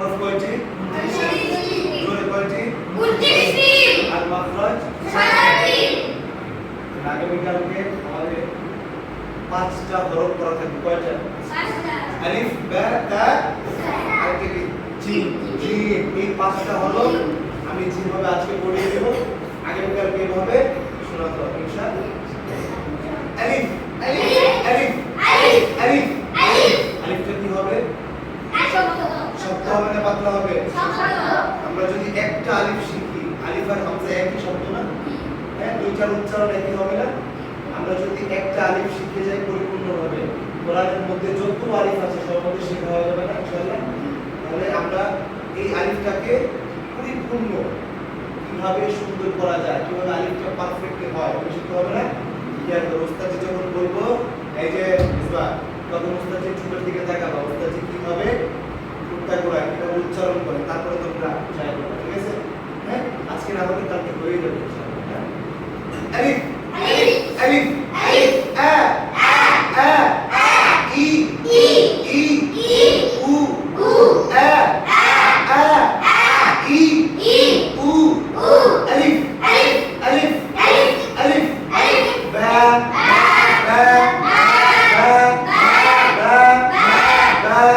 হরফ কয়টি? 29টি। জোরে কয়টি? 29টি। আর মাখরাজ? 17টি। আগামীকালকে আমাদের 5টা হরফ পড়া থাকবে। কয়টা? 5টা। আলিফ, বা, তা, আর কি? জিম। জিম। এই 5টা হরফ আমি যেভাবে আজকে পড়িয়ে দেব, আগামীকালকে এভাবে শোনাতে হবে ইনশাআল্লাহ। আলিফ, আলিফ, আলিফ, আলিফ, আলিফ। আলিফ। আলিফটা কি হবে? শব্দ হবে না পাতলা হবে? আমরা যদি একটা আলিফ শিখি, আলিফ আর হামজা একই শব্দ না? হ্যাঁ, দুইটার উচ্চারণ একই হবে না? আমরা যদি একটা আলিফ শিখে যাই পরিপূর্ণভাবে, কোরআনের মধ্যে যত আলিফ আছে সব মধ্যে শেখা হয়ে যাবে না ইনশাআল্লাহ? তাহলে আমরা এই আলিফটাকে পরিপূর্ণ কিভাবে সুন্দর করা যায়, কিভাবে আলিফটা পারফেক্টলি হয় ওটা শিখতে হবে না? ইয়ার ওস্তাদ যখন বলবো এই যে মিসবা, তখন ওস্তাদ ছোটের দিকে তাকাবা, ওস্তাদ কিভাবে উত্তরগুলা কিভাবে উচ্চারণ করে তারপরে তোমরা ট্রাই করবে, ঠিক আছে? হ্যাঁ, আজকে না হলে কালকে হয়ে যাবে ইনশাআল্লাহ। হ্যাঁ, আলিফ, আলিফ, আলিফ, আলিফ, আ, আ, ই, ই, ই, ই, উ, উ, আ, আ, ই, ই, উ, উ, আলিফ, আলিফ, আলিফ, আলিফ, আলিফ, আলিফ, বা, বা, বা,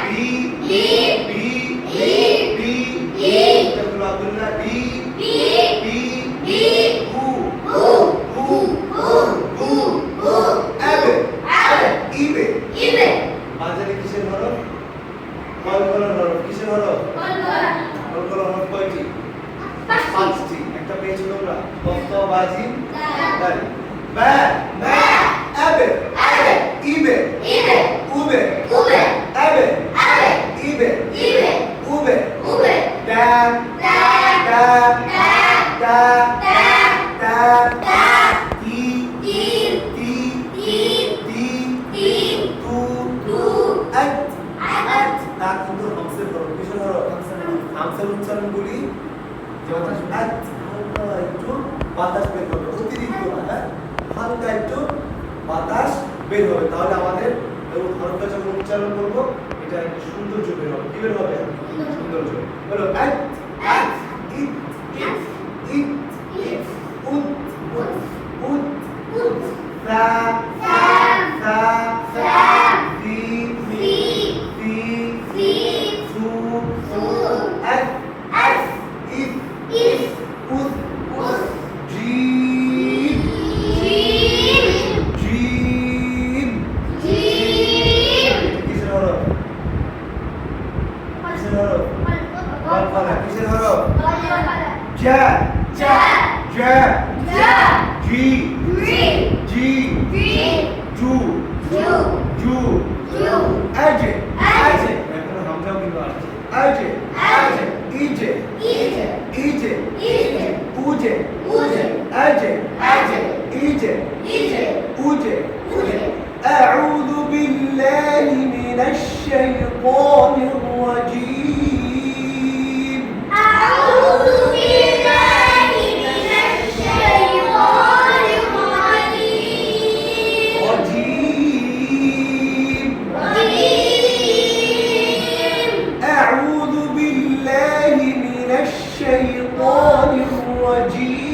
বি, বি, বি, বি, বি, বি, আব্দুল্লাহ, বি, বি, বি, বি, উ, উ, উ, উ, উ, উ, আবে, আবে, ইবে। ইবে, মাঝারি কিসের হরফ? কলকলার হরফ। কিসের হরফ? কলকলা, কলকলার হরফ কয়টি? 5টি, 5টি। একটা পেয়েছো তোমরা? কফ, বাজি, দাল, দাল। বা, বা, আবে, আবে, ইবে, ইবে, উবে, উবে, আবে, আবে, ইবে, ইবে, উবে, উবে, দা, দা, দা, দা, দা, দা, দা, দা, তি, তি, তি, তি, তি, তি, তু, তু, আত। আত, তা কিন্তু হামসের হরফ। কিসের হরফ? হামসের উচ্চারণগুলি যেমন আত, হালকা একটু বাতাস বের হবে, অতিরিক্ত না, হ্যাঁ? হালকা একটু বাতাস বের হবে, তাহলে আমাদের এই হরফটা যখন উচ্চারণ করবো এটা একটা সৌন্দর্য বের হবে। কি বের হবে? সৌন্দর্য। বলো আত, আত, ইত, ইত, ইত, ইত, উত, উত, উত, উত, সা, সা, সা, সা, সি, সি, সি, সি, সু, সু, আত, আত, ইত, ইত, উত, উত, জিম, জিম, জিম। জিম, এটা কিসের হরফ? কিসের হরফ? কলকলা। কিসের হরফ? কলকলা, জা, জা, জা, জা, জি, জি, জি, জি, জু, জু, জু, জু, আজে, আজে, এখনো হামজাও কিন্তু আছে। আজে, আজে, ইজে, ইজে, ইজে, ইজে, উজে, উজে, আজে, আজে, ইজে, ইজে, উজে। উজে, أعوذ بالله من الشيطان الرجيم. أعوذ بالله من الشيطان الرجيم. رجيم. رجيم. أعوذ بالله من الشيطان الرجيم.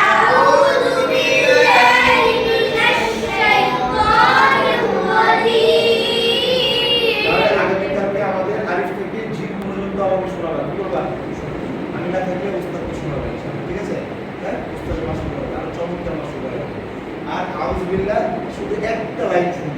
أعوذ بالله من الشيطان الرجيم. তাহলে আগামীকালকে আমাদের আলিফ থেকে জিম পর্যন্ত আমাকে শোনাবে। কি করবা? আমি না থাকলে উস্তাদকে শোনাবে ইনশাআল্লাহ। ঠিক আছে? হ্যাঁ, উস্তাদের মাসুল হবে। আর চমৎকার মাসুল হবে। আর আউযু বিল্লাহ শুধু একটা লাইন শুনবে।